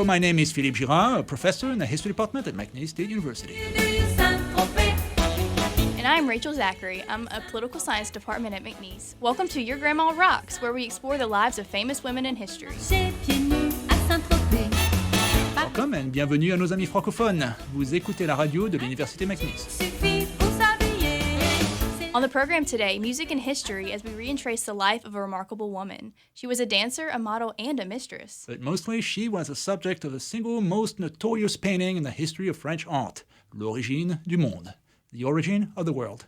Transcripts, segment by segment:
my name is Philippe Girard, a professor in the history department at McNeese State University. And I'm Rachel Zachary. I'm a political science department at McNeese. Welcome to Your Grandma Rocks, where we explore the lives of famous women in history. Welcome and bienvenue à nos amis francophones. Vous écoutez la radio de l'Université McNeese. On the program today, music and history as we retrace the life of a remarkable woman. She was a dancer, a model, and a mistress. But mostly, she was the subject of the single most notorious painting in the history of French art, L'Origine du Monde, the origin of the world.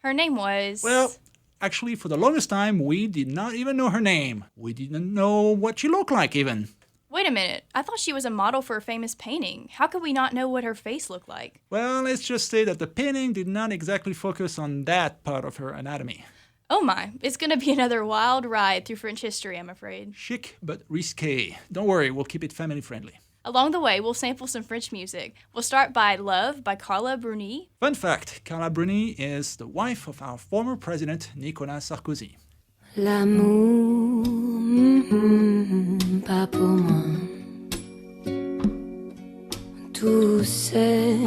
Her name was... Well, actually, for the longest time, we did not even know her name. We didn't know what she looked like, even. Wait a minute. I thought she was a model for a famous painting. How could we not know what her face looked like? Well, let's just say that the painting did not exactly focus on that part of her anatomy. Oh my, it's going to be another wild ride through French history, I'm afraid. Chic, but risqué. Don't worry, we'll keep it family-friendly. Along the way, we'll sample some French music. We'll start by Love by Carla Bruni. Fun fact, Carla Bruni is the wife of our former president, Nicolas Sarkozy. L'amour, pas pour moi. Tout c'est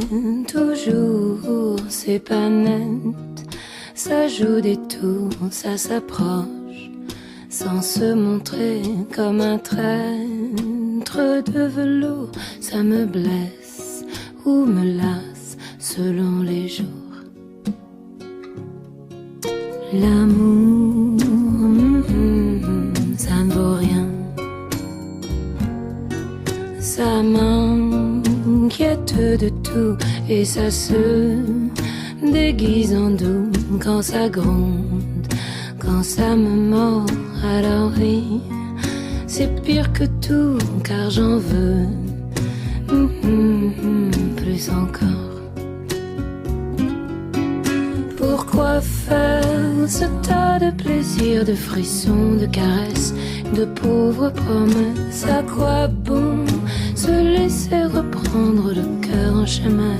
toujours, c'est pas net. Ça joue des tours, ça s'approche, sans se montrer comme un traître de velours. Ça me blesse ou me lasse selon les jours. L'amour, ça ne vaut rien. Ça m'inquiète de tout et ça se déguise en doux quand ça gronde, quand ça me mord. Alors oui, c'est pire que tout car j'en veux plus encore. Pourquoi faire ce tas de plaisirs, de frissons, de caresses, de pauvres promesses? À quoi bon se laisser reprendre le cœur en chemin,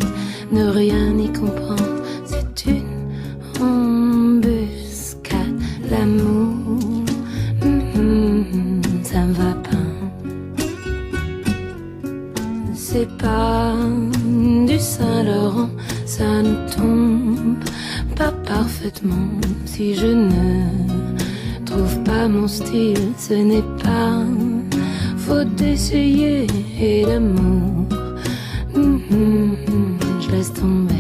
ne rien y comprendre? C'est une embuscade, l'amour, ça me va pas. C'est pas du Saint-Laurent, ça ne tombe pas parfaitement. Si je ne trouve pas mon style, ce n'est pas faute d'essayer et d'amour. Je laisse tomber.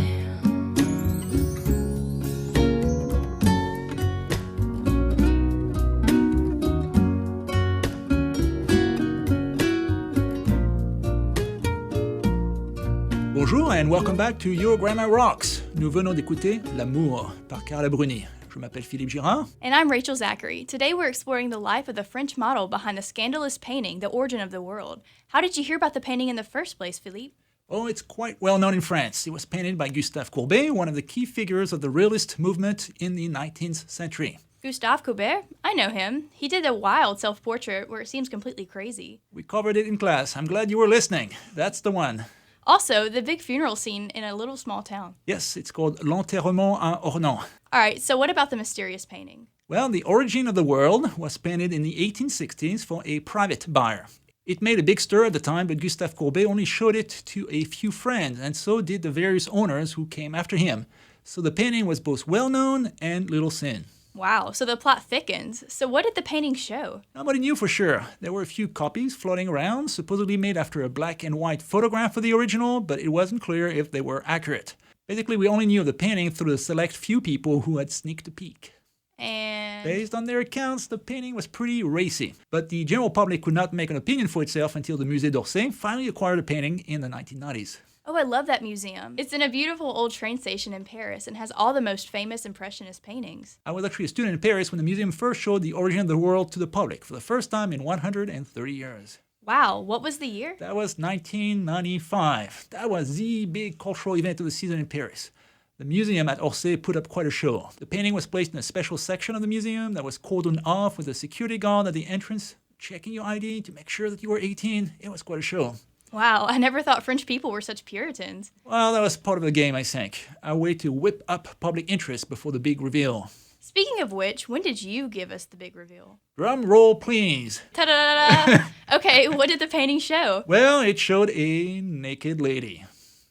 Bonjour and welcome back to Your Grandma Rocks. Nous venons d'écouter L'amour par Carla Bruni. Je m'appelle Philippe Girard. And I'm Rachel Zachary. Today we're exploring the life of the French model behind the scandalous painting, The Origin of the World. How did you hear about the painting in the first place, Philippe? Oh, it's quite well known in France. It was painted by Gustave Courbet, one of the key figures of the realist movement in the 19th century. Gustave Courbet? I know him. He did a wild self-portrait where it seems completely crazy. We covered it in class. I'm glad you were listening. That's the one. Also, the big funeral scene in a little small town. Yes, it's called L'Enterrement à Ornans. All right, so what about the mysterious painting? Well, The Origin of the World was painted in the 1860s for a private buyer. It made a big stir at the time, but Gustave Courbet only showed it to a few friends, and so did the various owners who came after him. So the painting was both well-known and little seen. Wow, so the plot thickens. So what did the painting show? Nobody knew for sure. There were a few copies floating around, supposedly made after a black and white photograph of the original, but it wasn't clear if they were accurate. Basically, we only knew of the painting through the select few people who had sneaked a peek. And... Based on their accounts, the painting was pretty racy. But the general public could not make an opinion for itself until the Musée d'Orsay finally acquired the painting in the 1990s. Oh, I love that museum. It's in a beautiful old train station in Paris and has all the most famous Impressionist paintings. I was actually a student in Paris when the museum first showed The Origin of the World to the public for the first time in 130 years. Wow, what was the year? That was 1995. That was the big cultural event of the season in Paris. The museum at Orsay put up quite a show. The painting was placed in a special section of the museum that was cordoned off with a security guard at the entrance, checking your ID to make sure that you were 18. It was quite a show. Wow, I never thought French people were such Puritans. Well, that was part of the game, I think. A way to whip up public interest before the big reveal. Speaking of which, when did you give us the big reveal? Drum roll, please. Ta-da! Okay, what did the painting show? Well, it showed a naked lady.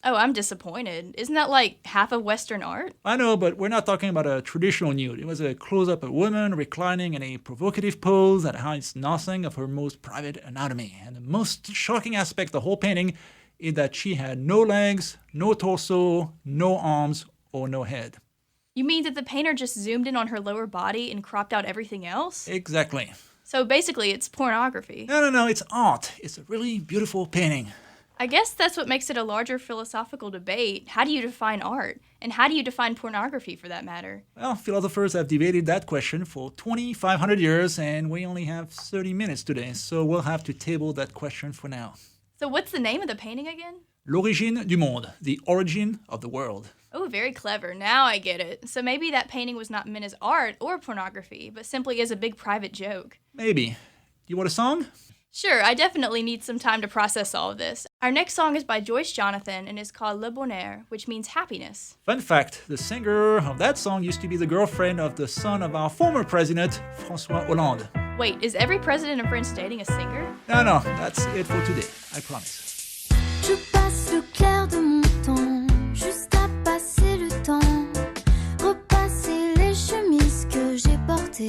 Oh, I'm disappointed. Isn't that like half of Western art? I know, but we're not talking about a traditional nude. It was a close-up of a woman reclining in a provocative pose that hides nothing of her most private anatomy. And the most shocking aspect of the whole painting is that she had no legs, no torso, no arms, or no head. You mean that the painter just zoomed in on her lower body and cropped out everything else? Exactly. So basically, it's pornography. No, it's art. It's a really beautiful painting. I guess that's what makes it a larger philosophical debate. How do you define art? And how do you define pornography, for that matter? Well, philosophers have debated that question for 2,500 years, and we only have 30 minutes today, so we'll have to table that question for now. So what's the name of the painting again? L'origine du monde, the origin of the world. Oh, very clever. Now I get it. So maybe that painting was not meant as art or pornography, but simply as a big private joke. Maybe. You want a song? Sure, I definitely need some time to process all of this. Our next song is by Joyce Jonathan and is called Le Bonheur, which means happiness. Fun fact, the singer of that song used to be the girlfriend of the son of our former president, François Hollande. Wait, is every president of France dating a singer? No, that's it for today, I promise. Je passe le clair de mon temps, juste à passer le temps, repasser les chemises que j'ai portées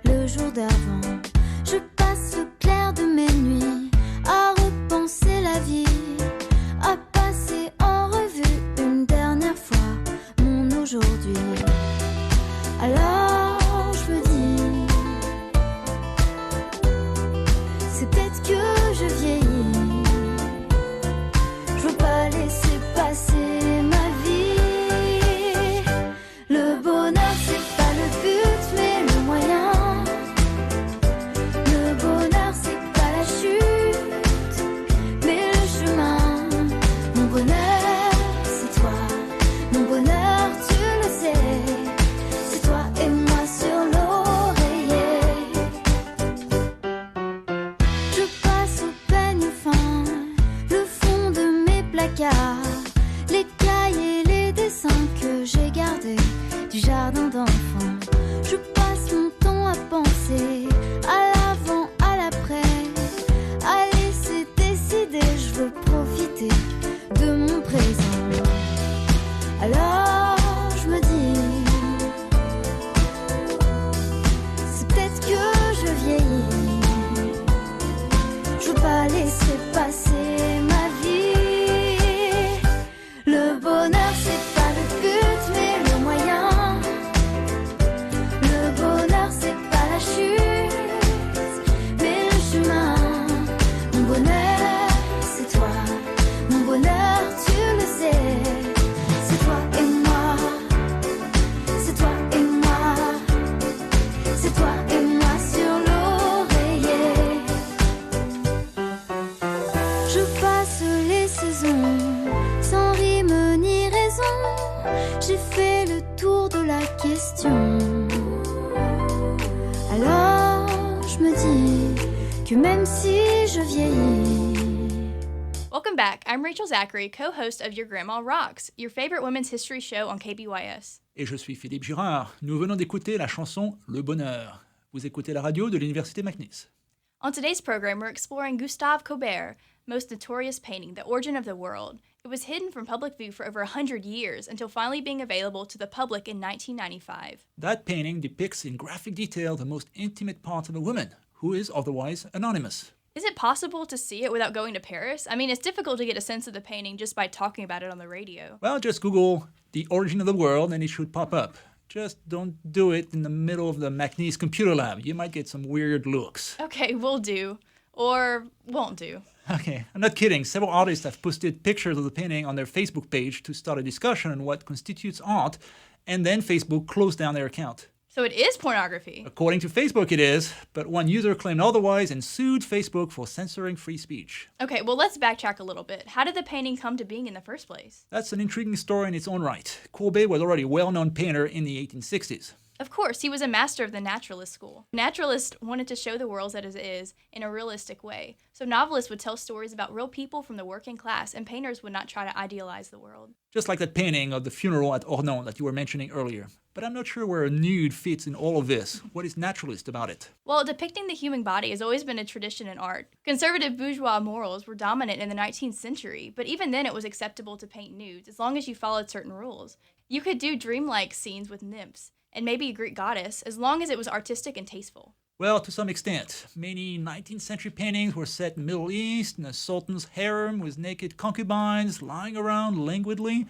le jour d'avant. Je passe le clair de mes nuits à repenser la vie, à passer en revue une dernière fois mon aujourd'hui. Alors je me dis, c'est peut-être que je vieillis. Je veux pas laisser passer ma vie. Le bonheur c'est pas le but mais le moyen. Le bonheur c'est pas la chute mais le chemin. Mon bonheur c'est toi. Mon bonheur tu le sais. C'est toi et moi sur l'oreiller. Je passe au peigne fin le fond de mes placards, les cahiers, les dessins que j'ai gardés du jardin d'enfants. Je passe mon temps à penser à l'avant, à l'après, à laisser décider. Je veux profiter de mon présent. Alors je me dis, c'est peut-être que je vieillis. Je veux pas laisser passer ma vie. Le bonheur c'est pas le but mais le moyen. Le bonheur c'est pas la chute mais le chemin. Mon bonheur c'est toi. Mon bonheur tu le sais. C'est toi et moi. C'est toi et moi. C'est toi et moi sur l'oreiller. Je passe les saisons sans rime ni raison. J'ai fait le tour de la question. Alors je me dis que même si je vieillis. Welcome back. I'm Rachel Zachary, co-host of Your Grandma Rocks, your favorite women's history show on KBYS. Et je suis Philippe Girard. Nous venons d'écouter la chanson Le Bonheur. Vous écoutez la radio de l'Université McNeese. On today's program, we're exploring Gustave Courbet's most notorious painting, The Origin of the World. It was hidden from public view for over 100 years until finally being available to the public in 1995. That painting depicts in graphic detail the most intimate parts of a woman, who is otherwise anonymous. Is it possible to see it without going to Paris? I mean, it's difficult to get a sense of the painting just by talking about it on the radio. Well, just Google The Origin of the World and it should pop up. Just don't do it in the middle of the McNeese computer lab. You might get some weird looks. Okay, will do. Or won't do. Okay, I'm not kidding. Several artists have posted pictures of the painting on their Facebook page to start a discussion on what constitutes art, and then Facebook closed down their account. So it is pornography. According to Facebook, it is, but one user claimed otherwise and sued Facebook for censoring free speech. Okay, well, let's backtrack a little bit. How did the painting come to being in the first place? That's an intriguing story in its own right. Courbet was already a well-known painter in the 1860s. Of course, he was a master of the naturalist school. Naturalists wanted to show the world as it is in a realistic way. So novelists would tell stories about real people from the working class, and painters would not try to idealize the world. Just like that painting of the funeral at Ornans that you were mentioning earlier. But I'm not sure where a nude fits in all of this. What is naturalist about it? Well, depicting the human body has always been a tradition in art. Conservative bourgeois morals were dominant in the 19th century, but even then it was acceptable to paint nudes as long as you followed certain rules. You could do dreamlike scenes with nymphs, and maybe a Greek goddess, as long as it was artistic and tasteful. Well, to some extent. Many 19th century paintings were set in the Middle East, in a sultan's harem with naked concubines lying around languidly.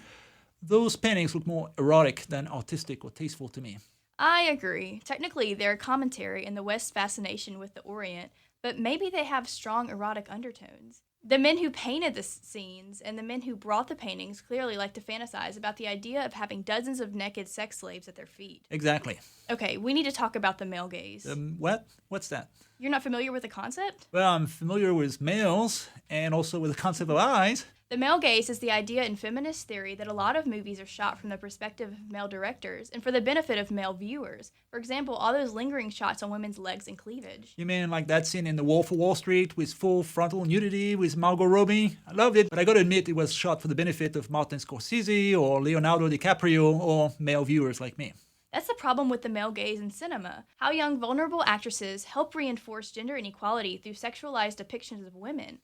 Those paintings look more erotic than artistic or tasteful to me. I agree. Technically, they're a commentary in the West's fascination with the Orient, but maybe they have strong erotic undertones. The men who painted the scenes and the men who brought the paintings clearly like to fantasize about the idea of having dozens of naked sex slaves at their feet. Exactly. Okay, we need to talk about the male gaze. What? What's that? You're not familiar with the concept? Well, I'm familiar with males and also with the concept of eyes. The male gaze is the idea in feminist theory that a lot of movies are shot from the perspective of male directors and for the benefit of male viewers. For example, all those lingering shots on women's legs and cleavage. You mean like that scene in The Wolf of Wall Street with full frontal nudity with Margot Robbie? I loved it, but I gotta admit it was shot for the benefit of Martin Scorsese or Leonardo DiCaprio or male viewers like me. That's the problem with the male gaze in cinema. How young, vulnerable actresses help reinforce gender inequality through sexualized depictions of women.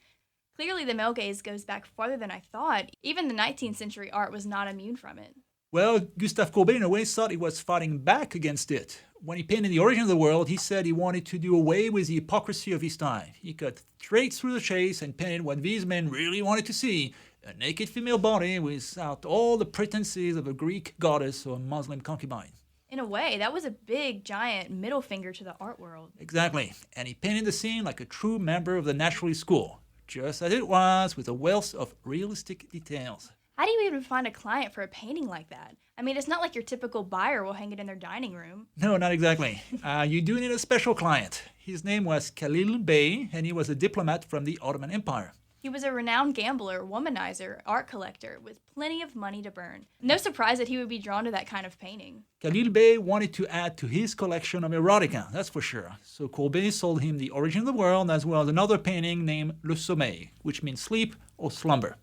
Clearly, the male gaze goes back farther than I thought. Even the 19th century art was not immune from it. Well, Gustave Courbet in a way thought he was fighting back against it. When he painted The Origin of the World, he said he wanted to do away with the hypocrisy of his time. He cut straight through the chase and painted what these men really wanted to see, a naked female body without all the pretenses of a Greek goddess or a Muslim concubine. In a way, that was a big, giant middle finger to the art world. Exactly, and he painted the scene like a true member of the naturalist school, just as it was, with a wealth of realistic details. How do you even find a client for a painting like that? I mean, it's not like your typical buyer will hang it in their dining room. No, not exactly. You do need a special client. His name was Khalil Bey, and he was a diplomat from the Ottoman Empire. He was a renowned gambler, womanizer, art collector with plenty of money to burn. No surprise that he would be drawn to that kind of painting. Khalil Bey wanted to add to his collection of erotica, that's for sure. So Courbet sold him The Origin of the World as well as another painting named Le Sommeil, which means sleep or slumber.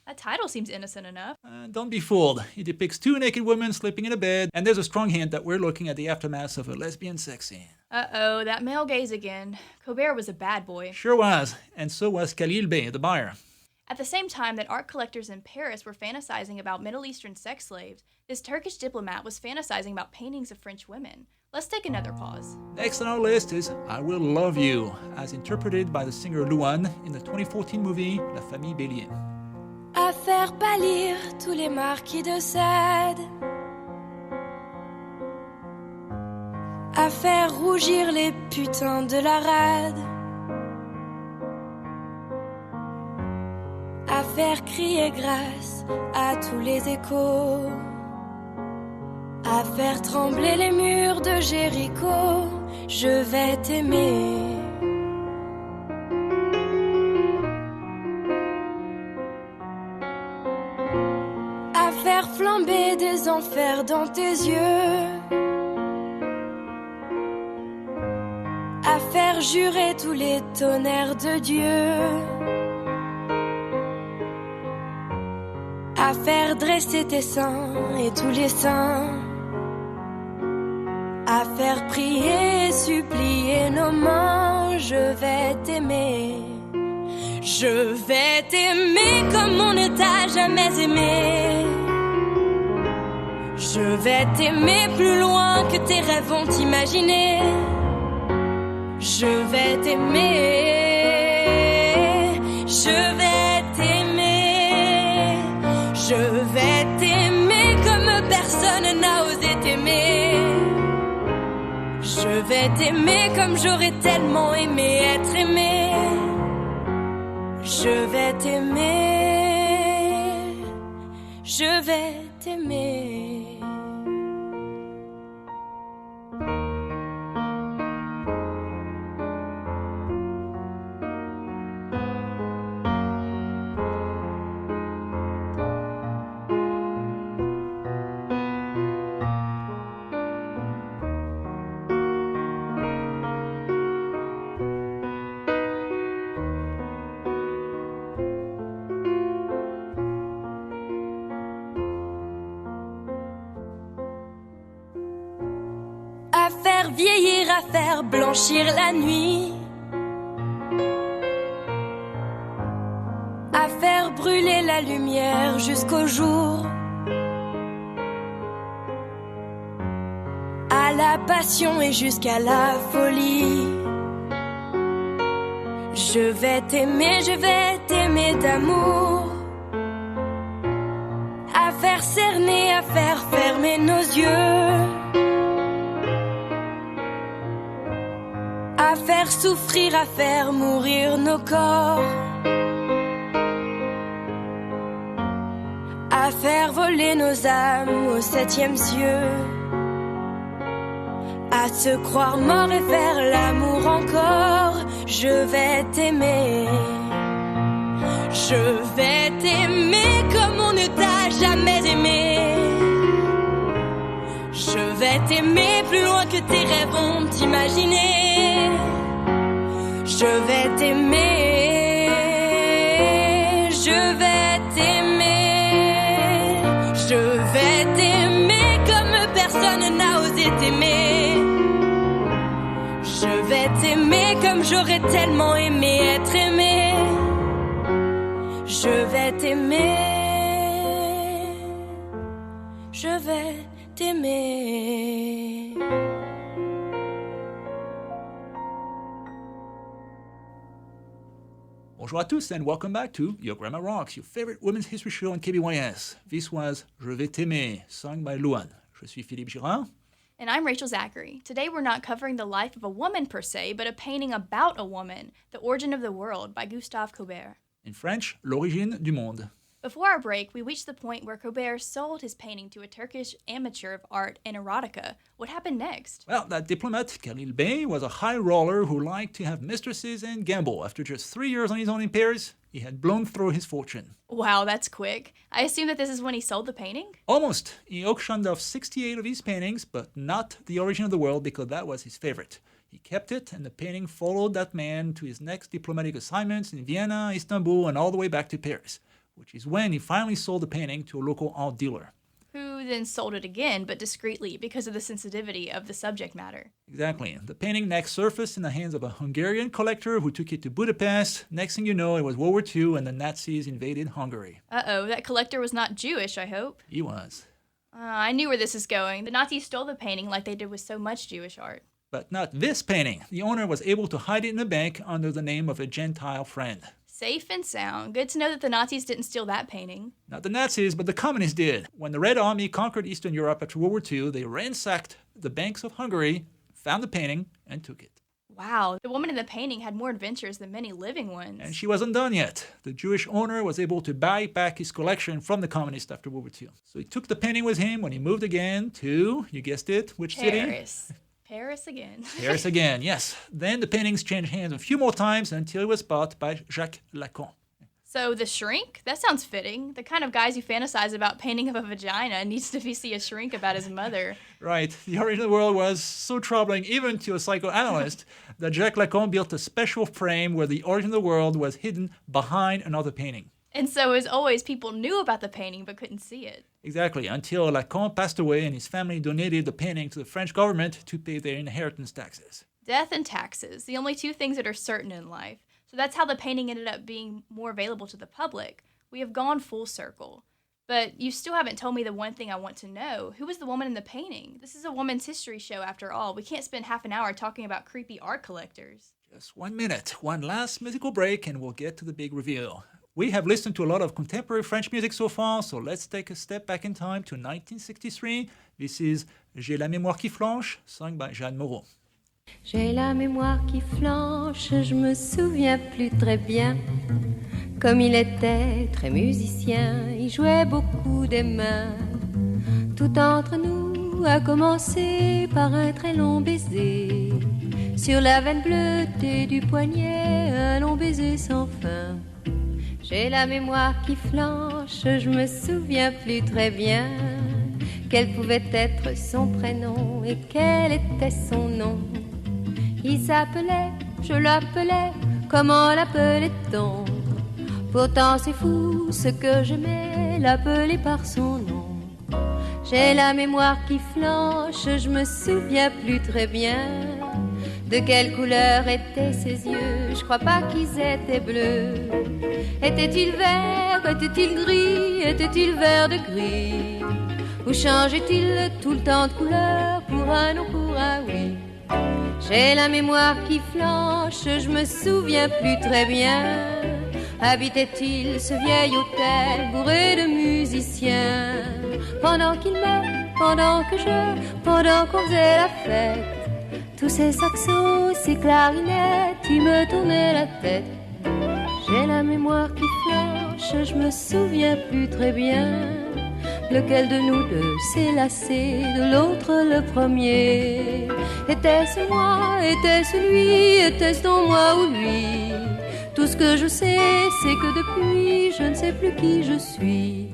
That title seems innocent enough. Don't be fooled. It depicts two naked women sleeping in a bed, and there's a strong hint that we're looking at the aftermath of a lesbian sex scene. Uh-oh, that male gaze again. Colbert was a bad boy. Sure was, and so was Khalil Bey, the buyer. At the same time that art collectors in Paris were fantasizing about Middle Eastern sex slaves, this Turkish diplomat was fantasizing about paintings of French women. Let's take another pause. Next on our list is I Will Love You, as interpreted by the singer Louane in the 2014 movie La Famille Bélier. À faire pâlir tous les marquis de Sade, à faire rougir les putains de la rade, à faire crier grâce à tous les échos, à faire trembler les murs de Jéricho. Je vais t'aimer. Faire flamber des enfers dans tes yeux, à faire jurer tous les tonnerres de Dieu, à faire dresser tes seins et tous les saints, à faire prier et supplier nos mains. Je vais t'aimer. Je vais t'aimer comme on ne t'a jamais aimé. Je vais t'aimer plus loin que tes rêves vont t'imaginer. Je vais t'aimer. Je vais t'aimer. Je vais t'aimer comme personne n'a osé t'aimer. Je vais t'aimer comme j'aurais tellement aimé être aimé. Je vais t'aimer, je vais t'aimer. vieillir, à faire blanchir la nuit, à faire brûler la lumière jusqu'au jour, à la passion et jusqu'à la folie. Je vais t'aimer d'amour, à faire cerner, à faire fermer nos yeux, à faire souffrir, à faire mourir nos corps, à faire voler nos âmes au 7e cieux, à se croire mort et faire l'amour encore. Je vais t'aimer comme on ne t'a jamais aimé. Je vais t'aimer plus loin que tes rêves vont t'imaginer. Je vais t'aimer, je vais t'aimer, je vais t'aimer comme personne n'a osé t'aimer. Je vais t'aimer comme j'aurais tellement aimé être aimé. Je vais t'aimer, je vais t'aimer. Bonjour à tous and welcome back to Your Grandma Rocks, your favorite women's history show on KBYS. This was Je vais t'aimer, sung by Louane. Je suis Philippe Girard. And I'm Rachel Zachary. Today we're not covering the life of a woman per se, but a painting about a woman, The Origin of the World by Gustave Courbet. In French, L'origine du monde. Before our break, we reached the point where Courbet sold his painting to a Turkish amateur of art and erotica. What happened next? Well, that diplomat, Khalil Bey, was a high roller who liked to have mistresses and gamble. After just 3 years on his own in Paris, he had blown through his fortune. Wow, that's quick. I assume that this is when he sold the painting? Almost. He auctioned off 68 of his paintings, but not The Origin of the World because that was his favorite. He kept it, and the painting followed that man to his next diplomatic assignments in Vienna, Istanbul, and all the way back to Paris, which is when he finally sold the painting to a local art dealer. Who then sold it again, but discreetly because of the sensitivity of the subject matter. Exactly. The painting next surfaced in the hands of a Hungarian collector who took it to Budapest. Next thing you know, it was World War II and the Nazis invaded Hungary. Uh-oh, that collector was not Jewish, I hope. He was. I knew where this is going. The Nazis stole the painting like they did with so much Jewish art. But not this painting. The owner was able to hide it in a bank under the name of a Gentile friend. Safe and sound. Good to know that the Nazis didn't steal that painting. Not the Nazis, but the communists did. When the Red Army conquered Eastern Europe after World War II, they ransacked the banks of Hungary, found the painting, and took it. Wow, the woman in the painting had more adventures than many living ones. And she wasn't done yet. The Jewish owner was able to buy back his collection from the communists after World War II. So he took the painting with him when he moved again to, you guessed it, which city? Paris. Paris again. Paris again, yes. Then the paintings changed hands a few more times until it was bought by Jacques Lacan. So the shrink? That sounds fitting. The kind of guys who fantasize about painting of a vagina needs to see a shrink about his mother. Right. The Origin of the World was so troubling even to a psychoanalyst that Jacques Lacan built a special frame where the Origin of the World was hidden behind another painting. And so, as always, people knew about the painting but couldn't see it. Exactly, until Lacan passed away and his family donated the painting to the French government to pay their inheritance taxes. Death and taxes, the only two things that are certain in life. So that's how the painting ended up being more available to the public. We have gone full circle. But you still haven't told me the one thing I want to know. Who was the woman in the painting? This is a woman's history show after all. We can't spend half an hour talking about creepy art collectors. Just 1 minute, one last musical break, and we'll get to the big reveal. We have listened to a lot of contemporary French music so far, so let's take a step back in time to 1963. This is J'ai la mémoire qui flanche, sung by Jeanne Moreau. J'ai la mémoire qui flanche, je me souviens plus très bien. Comme il était très musicien, il jouait beaucoup des mains. Tout entre nous a commencé par un très long baiser. Sur la veine bleutée du poignet, un long baiser sans fin. J'ai la mémoire qui flanche, je me souviens plus très bien. Quel pouvait être son prénom et quel était son nom. Il s'appelait, je l'appelais, comment l'appelait-on? Pourtant c'est fou ce que j'aimais, l'appeler par son nom. J'ai la mémoire qui flanche, je me souviens plus très bien de quelle couleur étaient ses yeux. Je crois pas qu'ils étaient bleus. Était-il vert, était-il gris, était-il vert de gris? Ou changeait-il tout le temps de couleur pour un non, pour un oui? J'ai la mémoire qui flanche, je me souviens plus très bien. Habitait-il ce vieil hôtel bourré de musiciens? Pendant qu'il m'aimait, pendant qu'on faisait la fête, tous ces saxos, ces clarinettes, ils me tournaient la tête. J'ai la mémoire qui flanche, je me souviens plus très bien. Lequel de nous deux s'est lassé de l'autre le premier? Était-ce moi, était-ce lui, était-ce donc moi ou lui? Tout ce que je sais, c'est que depuis, je ne sais plus qui je suis.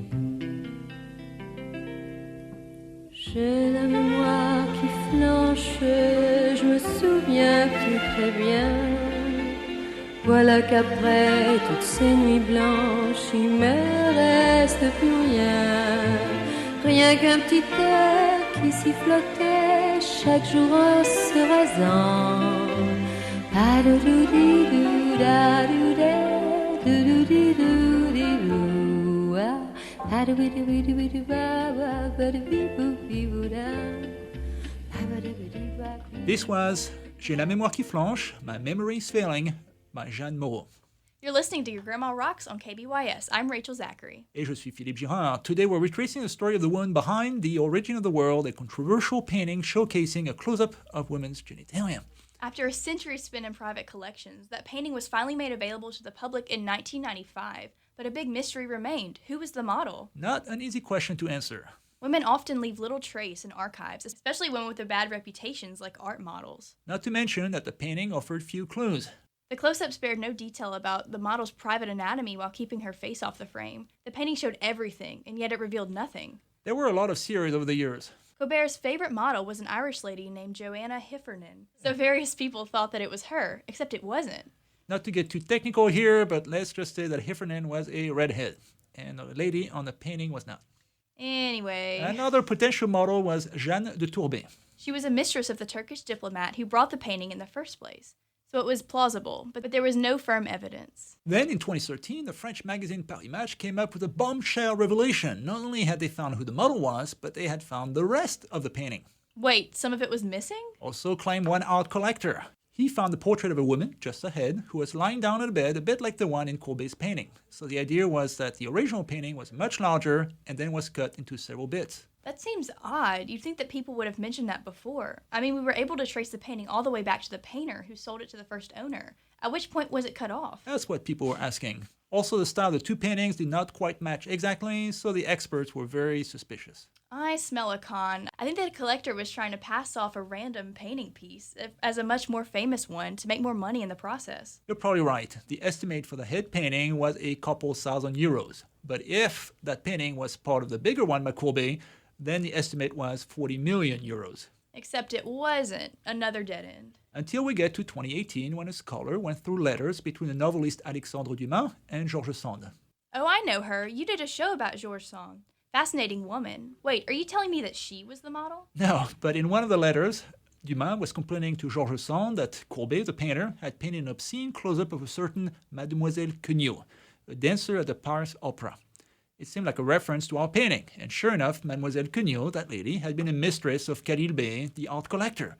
J'ai la mémoire qui flanche, je me souviens plus très bien. Voilà qu'après toutes ces nuits blanches, il me reste plus rien. Rien qu'un petit air qui sifflotait chaque jour en se rasant. This was J'ai la mémoire qui flanche, My Memory's Failing by Jeanne Moreau. You're listening to Your Grandma Rocks on KBYS. I'm Rachel Zachary. Et je suis Philippe Girard. Today we're retracing the story of the woman behind The Origin of the World, a controversial painting showcasing a close-up of women's genitalia. After a century spent in private collections, that painting was finally made available to the public in 1995, but a big mystery remained. Who was the model? Not an easy question to answer. Women often leave little trace in archives, especially women with their bad reputations like art models. Not to mention that the painting offered few clues. The close-up spared no detail about the model's private anatomy while keeping her face off the frame. The painting showed everything, and yet it revealed nothing. There were a lot of series over the years. Colbert's favorite model was an Irish lady named Joanna Heffernan, so various people thought that it was her, except it wasn't. Not to get too technical here, but let's just say that Heffernan was a redhead, and the lady on the painting was not. Anyway, Another potential model was Jeanne de Tourbet. she was a mistress of the Turkish diplomat who brought the painting in the first place. So it was plausible, but there was no firm evidence. Then in 2013, the French magazine Paris Match came up with a bombshell revelation. Not only had they found who the model was, but they had found the rest of the painting. Wait, some of it was missing? Also claimed one art collector. He found the portrait of a woman, just ahead, who was lying down on a bed, a bit like the one in Courbet's painting. So the idea was that the original painting was much larger and then was cut into several bits. That seems odd. You'd think that people would have mentioned that before. I mean, we were able to trace the painting all the way back to the painter who sold it to the first owner. At which point was it cut off? That's what people were asking. Also, the style of the two paintings did not quite match exactly, so the experts were very suspicious. I smell a con. I think that a collector was trying to pass off a random painting piece as a much more famous one to make more money in the process. You're probably right. The estimate for the head painting was a couple thousand euros. But if that painting was part of the bigger one by Courbet, then the estimate was 40 million euros. Except it wasn't. Another dead end. Until we get to 2018, when a scholar went through letters between the novelist Alexandre Dumas and Georges Sand. Oh, I know her. You did a show about Georges Sand. Fascinating woman. Wait, are you telling me that she was the model? No, but in one of the letters, Dumas was complaining to Georges Sand that Courbet, the painter, had painted an obscene close-up of a certain Mademoiselle Queneau, a dancer at the Paris Opera. It seemed like a reference to our painting, and sure enough, Mademoiselle Queneau, that lady, had been a mistress of Khalil Bey, the art collector.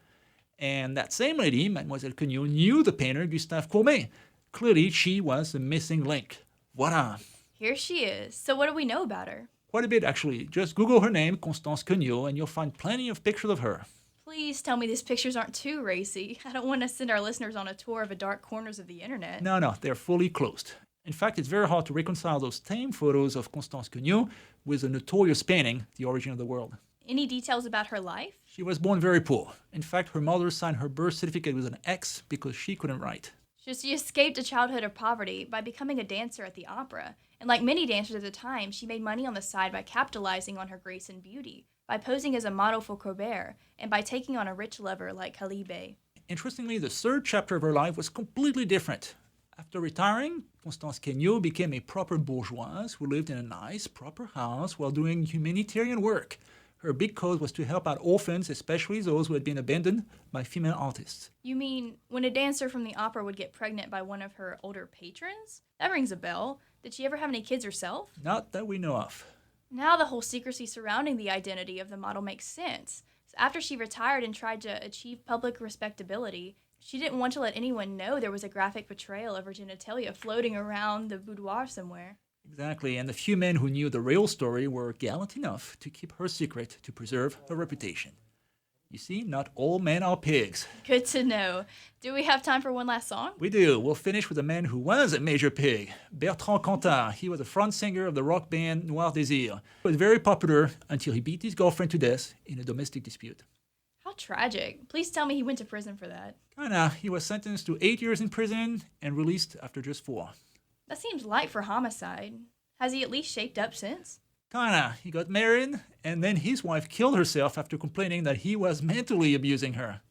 And that same lady, Mademoiselle Queneau, knew the painter Gustave Courbet. Clearly, she was the missing link. Voila! Here she is. So what do we know about her? Quite a bit, actually. Just Google her name, Constance Queneau, and you'll find plenty of pictures of her. Please tell me these pictures aren't too racy. I don't want to send our listeners on a tour of the dark corners of the internet. No, they're fully closed. In fact, it's very hard to reconcile those tame photos of Constance Queneau with the notorious painting, The Origin of the World. Any details about her life? She was born very poor. In fact, her mother signed her birth certificate with an X because she couldn't write. So she escaped a childhood of poverty by becoming a dancer at the opera. And like many dancers at the time, she made money on the side by capitalizing on her grace and beauty, by posing as a model for Courbet, and by taking on a rich lover like Khalil Bey. Interestingly, the third chapter of her life was completely different. After retiring, Constance Queneau became a proper bourgeoise who lived in a nice, proper house while doing humanitarian work. Her big cause was to help out orphans, especially those who had been abandoned by female artists. You mean when a dancer from the opera would get pregnant by one of her older patrons? That rings a bell. Did she ever have any kids herself? Not that we know of. Now the whole secrecy surrounding the identity of the model makes sense. So after she retired and tried to achieve public respectability, she didn't want to let anyone know there was a graphic portrayal of her genitalia floating around the boudoir somewhere. Exactly, and the few men who knew the real story were gallant enough to keep her secret to preserve her reputation. You see, not all men are pigs. Good to know. Do we have time for one last song? We do. We'll finish with a man who was a major pig, Bertrand Cantat. He was a front singer of the rock band Noir Désir. He was very popular until he beat his girlfriend to death in a domestic dispute. How tragic. Please tell me he went to prison for that. Kinda. He was sentenced to 8 years in prison and released after just 4. That seems light for homicide. Has he at least shaped up since? Kinda. He got married, and then his wife killed herself after complaining that he was mentally abusing her.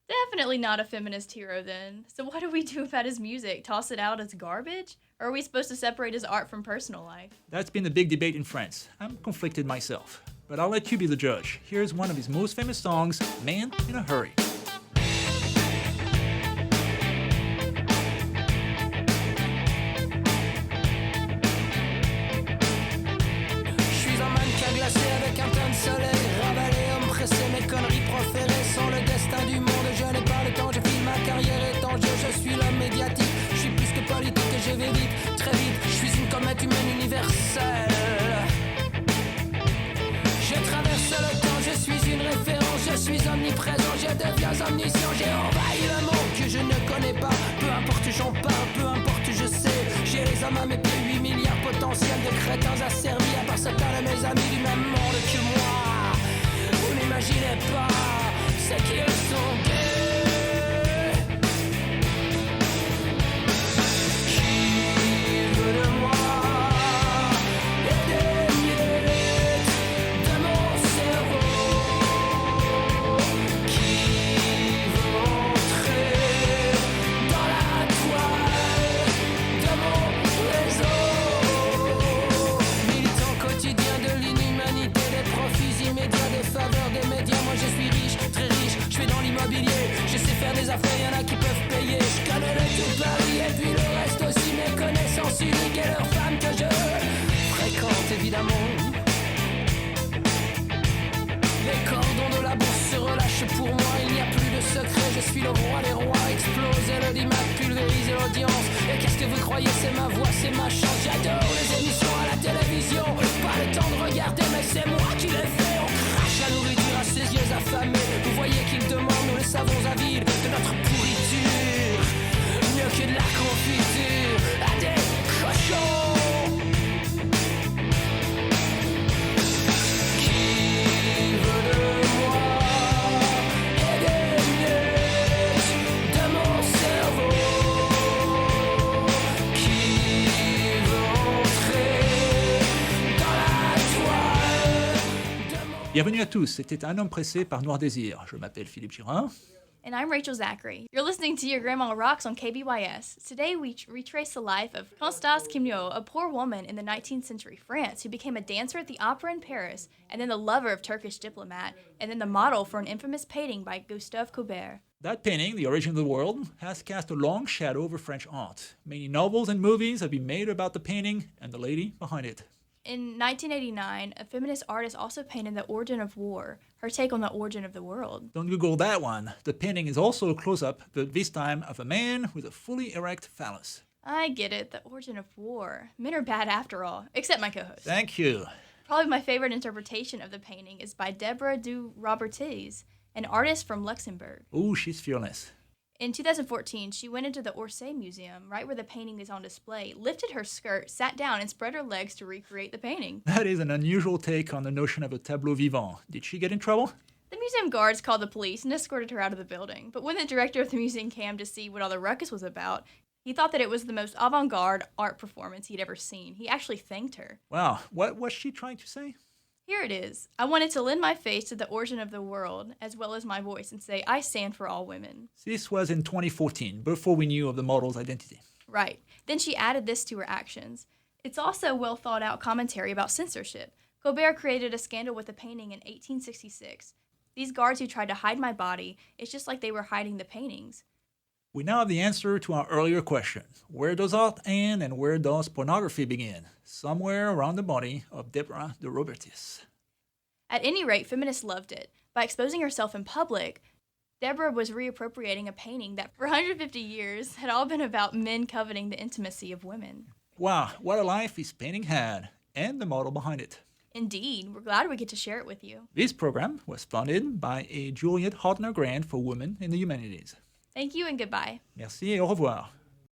Definitely not a feminist hero then. So what do we do about his music? Toss it out as garbage? Or are we supposed to separate his art from personal life? That's been the big debate in France. I'm conflicted myself, but I'll let you be the judge. Here's one of his most famous songs, Man in a Hurry. Avec un teint de soleil, ravalé, homme pressé, mes conneries proférées sont le destin du monde. Je n'ai pas le temps, je file ma carrière est en jeu. Je suis l'homme médiatique, je suis plus que politique et je vais vite, très vite. Je suis une comète humaine universelle. Je traverse le temps, je suis une référence, je suis omniprésent, je deviens omniscient. J'ai envahi le monde que je ne connais pas. Peu importe j'en parle, peu importe je sais. J'ai les hommes à mes pieds, 8 milliards potentiels de crétins asservis à part certains de mes amis du même monde que moi. Vous n'imaginez pas ce qu'ils sont gays. Qui veut de moi et des miettes de mon cerveau? Qui veut entrer dans la toile de mon réseau? Militant quotidien de l'inhumanité, des profits immédiats, des faveurs des médias. Moi je suis riche, très riche, je fais dans l'immobilier. Je sais faire des affaires, y'en a qui peuvent payer. Je connais le tout Paris et puis le reste aussi. Mes connaissances uniques et leurs femmes que je fréquente évidemment. Les cordons de la bourse se relâchent pour moi, il n'y a plus de secret, je suis le roi des rois. Exploser l'audimat, pulvériser l'audience. Et qu'est-ce que vous croyez, c'est ma voix, c'est ma chance. J'adore les émissions à la télévision. Pas le temps de regarder, mais c'est moi qui les fais. On crache la nourriture à ses yeux affamés. Vous voyez qu'ils demandent, nous les savons avides de notre pourriture. Mieux que de la confiture à des cochons. Bienvenue à tous, c'était Un homme pressé par Noir Désir. Je m'appelle Philippe Girin. And I'm Rachel Zachary. You're listening to Your Grandma Rocks on KBYS. Today we retrace the life of Constance Quimio, a poor woman in the 19th century France who became a dancer at the opera in Paris, and then the lover of Turkish diplomat, and then the model for an infamous painting by Gustave Courbet. That painting, The Origin of the World, has cast a long shadow over French art. Many novels and movies have been made about the painting and the lady behind it. In 1989, a feminist artist also painted The Origin of War, her take on the origin of the world. Don't Google that one. The painting is also a close-up, but this time of a man with a fully erect phallus. I get it, The Origin of War. Men are bad after all, except my co-host. Thank you. Probably my favorite interpretation of the painting is by Deborah du Robertis, an artist from Luxembourg. Ooh, she's fearless. In 2014, she went into the Orsay Museum, right where the painting is on display, lifted her skirt, sat down, and spread her legs to recreate the painting. That is an unusual take on the notion of a tableau vivant. Did she get in trouble? The museum guards called the police and escorted her out of the building, but when the director of the museum came to see what all the ruckus was about, he thought that it was the most avant-garde art performance he'd ever seen. He actually thanked her. Wow, what was she trying to say? Here it is. I wanted to lend my face to the origin of the world, as well as my voice, and say, I stand for all women. This was in 2014, before we knew of the model's identity. Right. Then she added this to her actions. It's also a well thought out commentary about censorship. Colbert created a scandal with a painting in 1866. These guards who tried to hide my body, it's just like they were hiding the paintings. We now have the answer to our earlier question. Where does art end and where does pornography begin? Somewhere around the body of Deborah de Robertis. At any rate, feminists loved it. By exposing herself in public, Deborah was reappropriating a painting that for 150 years had all been about men coveting the intimacy of women. Wow, what a life this painting had, and the model behind it. Indeed, we're glad we get to share it with you. This program was funded by a Juliet Hartner Grant for Women in the Humanities. Thank you and goodbye. Merci et au revoir.